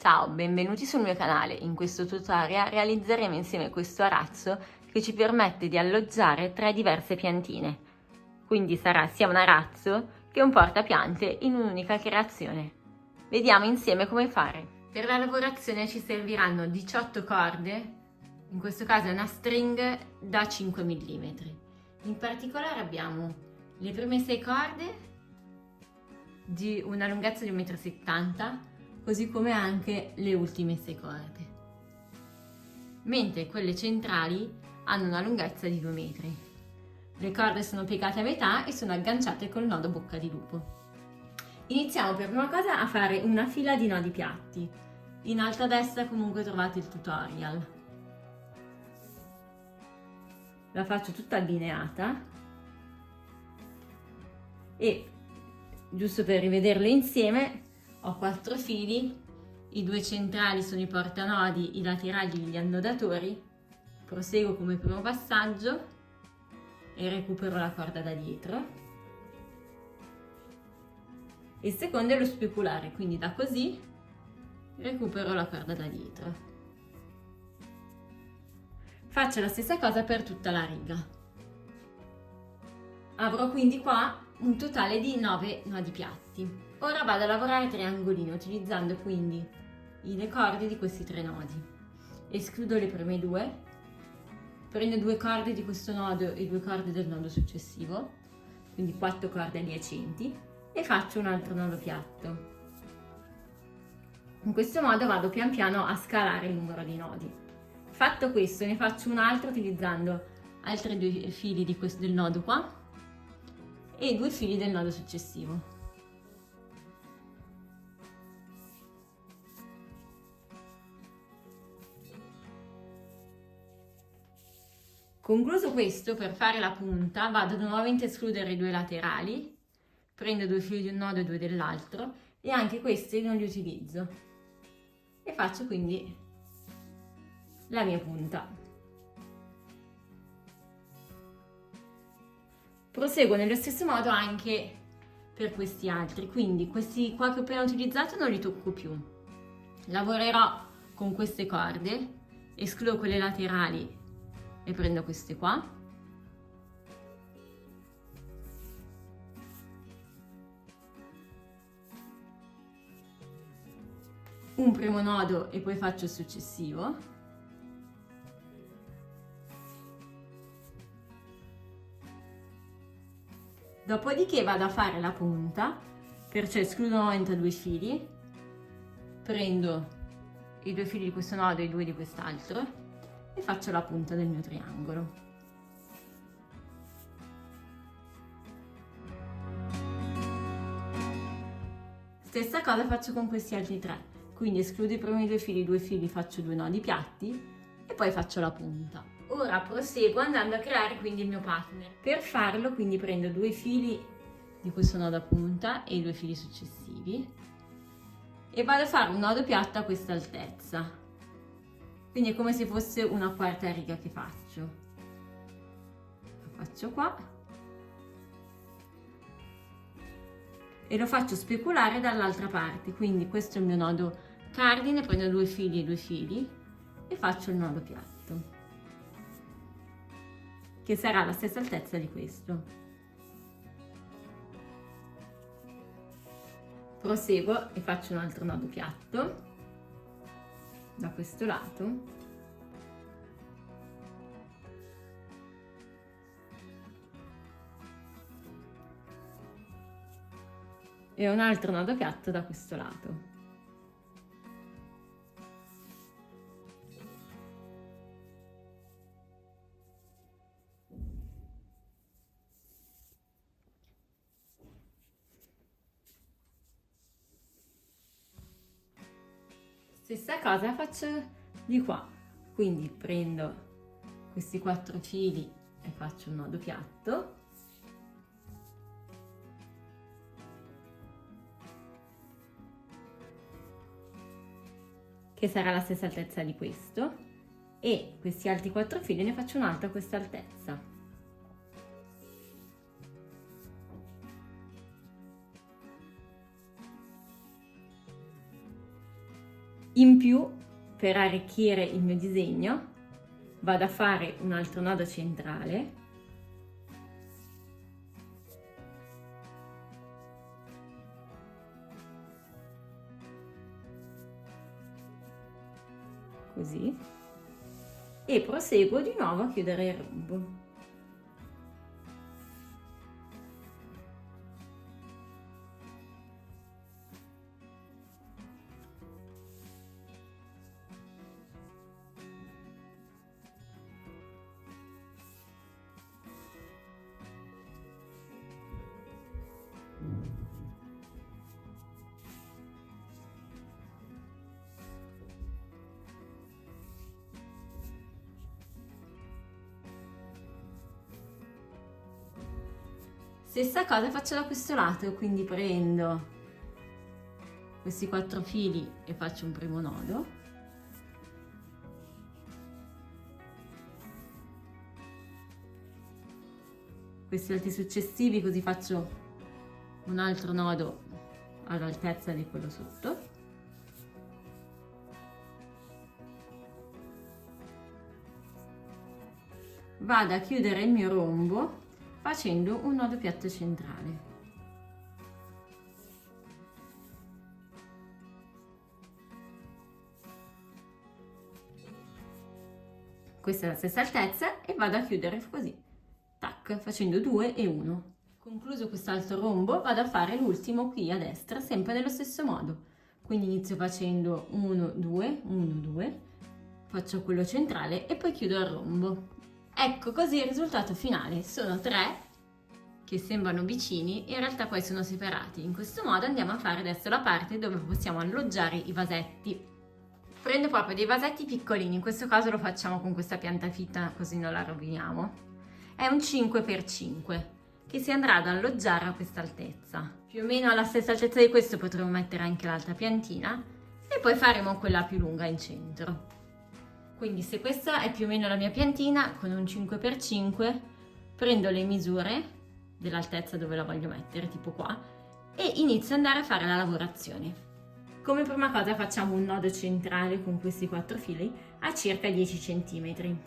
Ciao, benvenuti sul mio canale. In questo tutorial realizzeremo insieme questo arazzo che ci permette di alloggiare 3 diverse piantine. Quindi sarà sia un arazzo che un portapiante in un'unica creazione. Vediamo insieme come fare. Per la lavorazione ci serviranno 18 corde, in questo caso è una string da 5 mm. In particolare abbiamo le prime 6 corde di una lunghezza di 1,70 m, così come anche le ultime 6 corde, mentre quelle centrali hanno una lunghezza di 2 metri. Le corde sono piegate a metà e sono agganciate col nodo bocca di lupo. Iniziamo per prima cosa a fare una fila di nodi piatti. In alto a destra comunque trovate il tutorial. La faccio tutta allineata e, giusto per rivederle insieme, ho 4 fili, i 2 centrali sono i portanodi, i laterali gli annodatori. Proseguo come primo passaggio e recupero la corda da dietro. Il secondo è lo speculare, quindi da così recupero la corda da dietro. Faccio la stessa cosa per tutta la riga. Avrò quindi qua un totale di 9 nodi piatti. Ora vado a lavorare triangolino utilizzando quindi le corde di questi 3 nodi. Escludo le prime 2, prendo 2 corde di questo nodo e 2 corde del nodo successivo, quindi 4 corde adiacenti, e faccio un altro nodo piatto. In questo modo vado pian piano a scalare il numero di nodi. Fatto questo, ne faccio un altro utilizzando altri 2 fili del nodo qua e 2 fili del nodo successivo. Concluso questo, per fare la punta vado nuovamente a escludere i 2 laterali, prendo 2 fili di un nodo e 2 dell'altro e anche questi non li utilizzo e faccio quindi la mia punta. Proseguo nello stesso modo anche per questi altri, quindi questi qua che ho appena utilizzato non li tocco più. Lavorerò con queste corde, escludo quelle laterali e prendo queste qua. Un primo nodo e poi faccio il successivo. Dopodiché vado a fare la punta, perciò escludo nuovamente 2 fili, prendo i 2 fili di questo nodo e i 2 di quest'altro e faccio la punta del mio triangolo. Stessa cosa faccio con questi altri 3, quindi escludo i primi 2 fili, faccio 2 nodi piatti e poi faccio la punta. Ora proseguo andando a creare quindi il mio partner. Per farlo quindi prendo 2 fili di questo nodo a punta e i 2 fili successivi e vado a fare un nodo piatto a questa altezza. Quindi è come se fosse una quarta riga che faccio. Lo faccio qua e lo faccio speculare dall'altra parte, quindi questo è il mio nodo cardine, prendo 2 fili e 2 fili e faccio il nodo piatto, che sarà la stessa altezza di questo. Proseguo e faccio un altro nodo piatto da questo lato e un altro nodo piatto da questo lato. Stessa cosa faccio di qua, quindi prendo questi 4 fili e faccio un nodo piatto, che sarà la stessa altezza di questo, e questi altri 4 fili ne faccio un altro a questa altezza. In più, per arricchire il mio disegno, vado a fare un altro nodo centrale così e proseguo di nuovo a chiudere il rombo. Stessa cosa faccio da questo lato, quindi prendo questi 4 fili e faccio un primo nodo. Questi altri successivi, così faccio un altro nodo all'altezza di quello sotto. Vado a chiudere il mio rombo facendo un nodo piatto centrale. Questa è la stessa altezza e vado a chiudere così, tac, facendo 2 e 1. Concluso quest'altro rombo, vado a fare l'ultimo qui a destra, sempre nello stesso modo. Quindi inizio facendo 1, 2, 1, 2, faccio quello centrale e poi chiudo il rombo. Ecco così il risultato finale, sono 3 che sembrano vicini, in realtà poi sono separati. In questo modo andiamo a fare adesso la parte dove possiamo alloggiare i vasetti. Prendo proprio dei vasetti piccolini, in questo caso lo facciamo con questa piantafitta così non la roviniamo. È un 5x5 che si andrà ad alloggiare a questa altezza. Più o meno alla stessa altezza di questo potremo mettere anche l'altra piantina e poi faremo quella più lunga in centro. Quindi se questa è più o meno la mia piantina, con un 5x5 prendo le misure dell'altezza dove la voglio mettere, tipo qua, e inizio ad andare a fare la lavorazione. Come prima cosa facciamo un nodo centrale con questi 4 fili a circa 10 cm.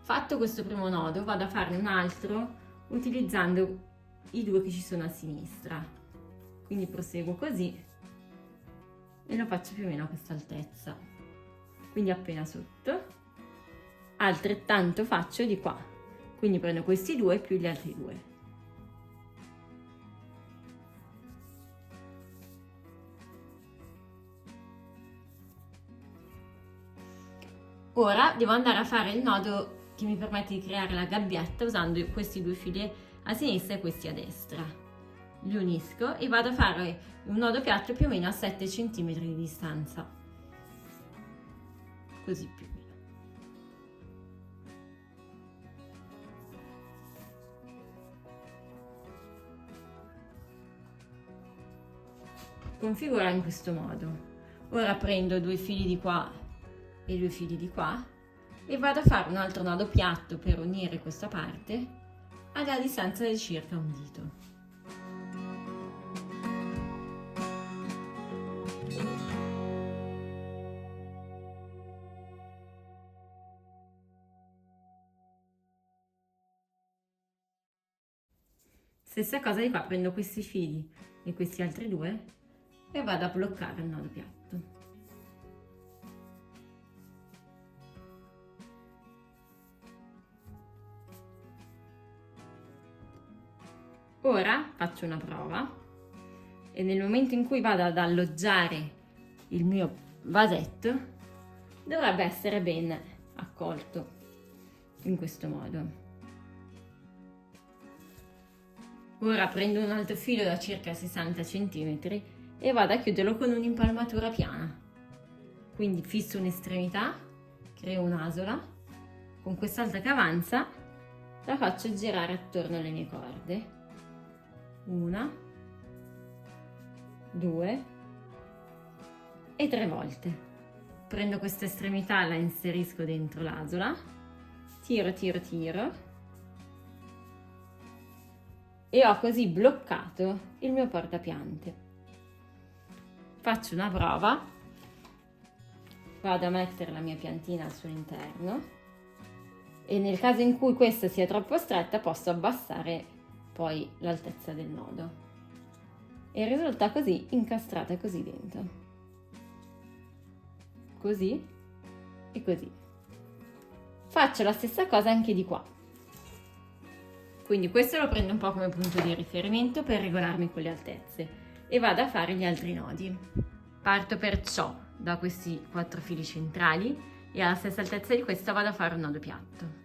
Fatto questo primo nodo, vado a farne un altro utilizzando i 2 che ci sono a sinistra. Quindi proseguo così e lo faccio più o meno a questa altezza, quindi appena sotto. Altrettanto faccio di qua, quindi prendo questi 2 più gli altri 2. Ora devo andare a fare il nodo che mi permette di creare la gabbietta usando questi 2 fili a sinistra e questi a destra. Li unisco e vado a fare un nodo piatto più o meno a 7 cm di distanza, così più o meno. Configura in questo modo. Ora prendo 2 fili di qua e 2 fili di qua e vado a fare un altro nodo piatto per unire questa parte alla distanza di circa un dito. Stessa cosa di qua, prendo questi fili e questi altri 2 e vado a bloccare il nodo piatto. Ora faccio una prova e nel momento in cui vado ad alloggiare il mio vasetto dovrebbe essere ben accolto in questo modo. Ora prendo un altro filo da circa 60 cm e vado a chiuderlo con un'impalmatura piana. Quindi fisso un'estremità, creo un'asola, con quest'altra che avanza la faccio girare attorno alle mie corde. 1, 2 e 3 volte. Prendo questa estremità, la inserisco dentro l'asola, tiro, tiro, tiro e ho così bloccato il mio portapiante. faccio una prova, vado a mettere la mia piantina al suo interno e nel caso in cui questa sia troppo stretta posso abbassare poi l'altezza del nodo e risulta così incastrata così dentro, così e così. Faccio la stessa cosa anche di qua, quindi questo lo prendo un po' come punto di riferimento per regolarmi con le altezze e vado a fare gli altri nodi. Parto perciò da questi 4 fili centrali e alla stessa altezza di questo vado a fare un nodo piatto.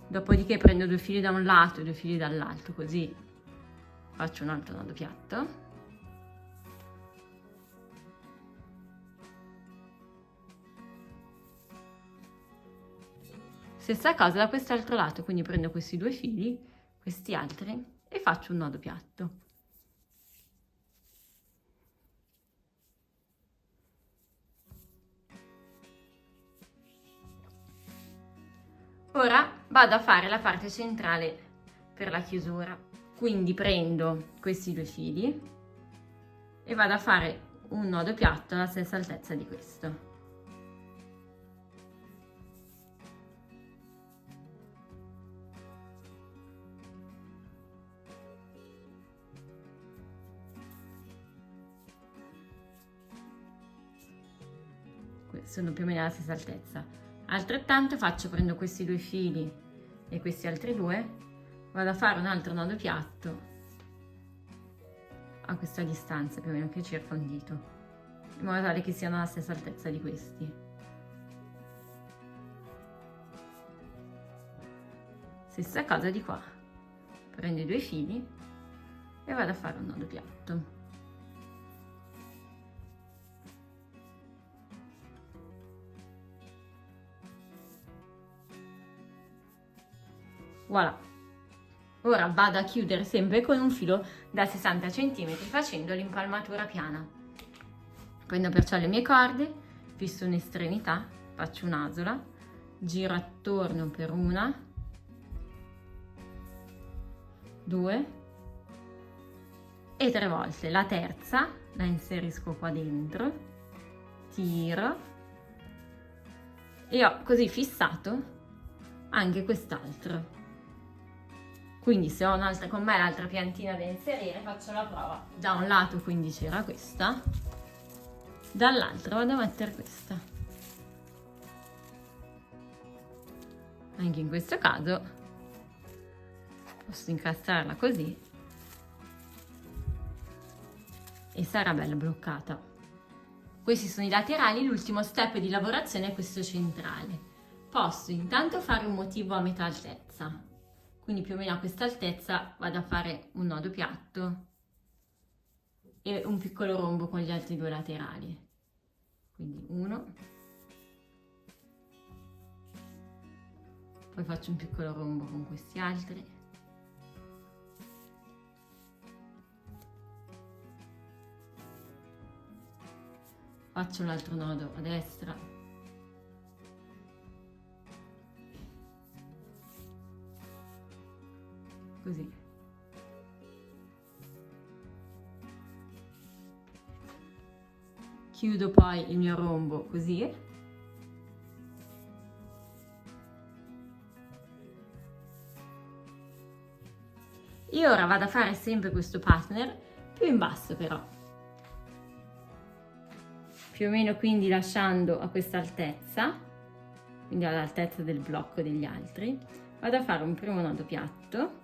Dopodiché prendo 2 fili da un lato e 2 fili dall'altro, così faccio un altro nodo piatto. Stessa cosa da quest'altro lato, quindi prendo questi 2 fili, questi altri e faccio un nodo piatto. Ora vado a fare la parte centrale per la chiusura, quindi prendo questi 2 fili e vado a fare un nodo piatto alla stessa altezza di questo. Sono più o meno alla stessa altezza. Altrettanto faccio, prendo questi 2 fili e questi altri 2, vado a fare un altro nodo piatto a questa distanza più o meno, che circa un dito, in modo tale che siano alla stessa altezza di questi. Stessa cosa di qua, prendo i 2 fili e vado a fare un nodo piatto. Voilà. Ora vado a chiudere sempre con un filo da 60 cm facendo l'impalmatura piana. Prendo perciò le mie corde, fisso un'estremità, faccio un'asola, giro attorno per 1, 2 e 3 volte. La terza la inserisco qua dentro, tiro e ho così fissato anche quest'altro. Quindi se ho con me l'altra piantina da inserire, faccio la prova. Da un lato quindi c'era questa, dall'altro vado a mettere questa. Anche in questo caso posso incastrarla così e sarà bella bloccata. Questi sono i laterali, l'ultimo step di lavorazione è questo centrale. Posso intanto fare un motivo a metà altezza. Quindi più o meno a questa altezza vado a fare un nodo piatto e un piccolo rombo con gli altri 2 laterali. Quindi 1, poi faccio un piccolo rombo con questi altri, faccio l'altro nodo a destra, così. Chiudo poi il mio rombo così. E ora vado a fare sempre questo partner più in basso però. Più o meno quindi lasciando a questa altezza, quindi all'altezza del blocco degli altri, vado a fare un primo nodo piatto.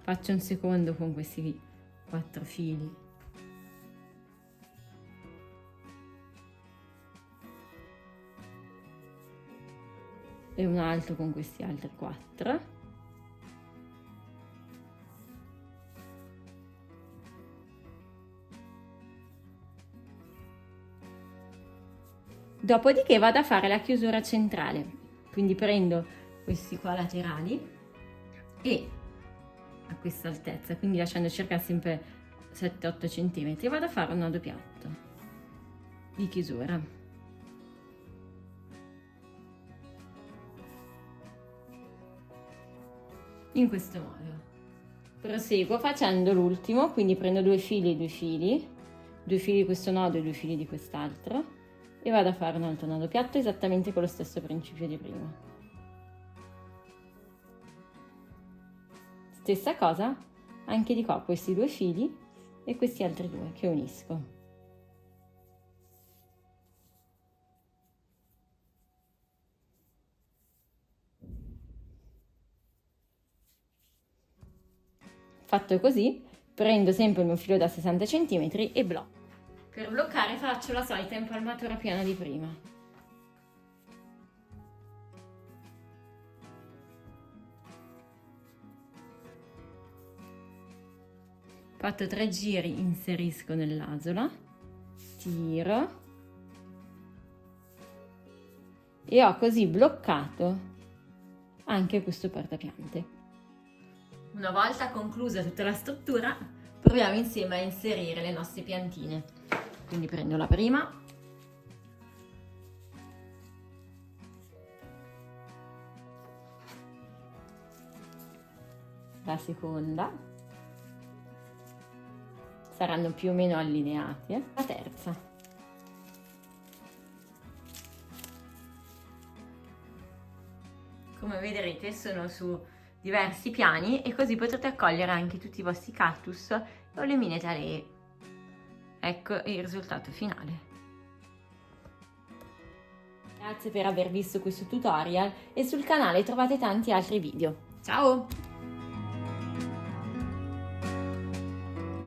Faccio un secondo con questi 4 fili. E un altro con questi altri 4. Dopodiché vado a fare la chiusura centrale, quindi prendo questi qua laterali e a questa altezza, quindi lasciando circa sempre 7-8 cm, vado a fare un nodo piatto di chiusura. In questo modo. Proseguo facendo l'ultimo, quindi prendo 2 fili e 2 fili, 2 fili di questo nodo e 2 fili di quest'altro e vado a fare un altro nodo piatto esattamente con lo stesso principio di prima. Stessa cosa anche di qua, questi 2 fili e questi altri 2 che unisco. Fatto così, prendo sempre il mio filo da 60 cm e blocco. Per bloccare faccio la solita impalmatura piana di prima. Fatto 3 giri, inserisco nell'asola, tiro e ho così bloccato anche questo portapiante. Una volta conclusa tutta la struttura, proviamo insieme a inserire le nostre piantine. Quindi prendo la prima, la seconda, saranno più o meno allineati, la terza. Come vedrete sono su diversi piani e così potrete accogliere anche tutti i vostri cactus o le mini talee. Ecco il risultato finale. Grazie per aver visto questo tutorial e sul canale trovate tanti altri video. Ciao!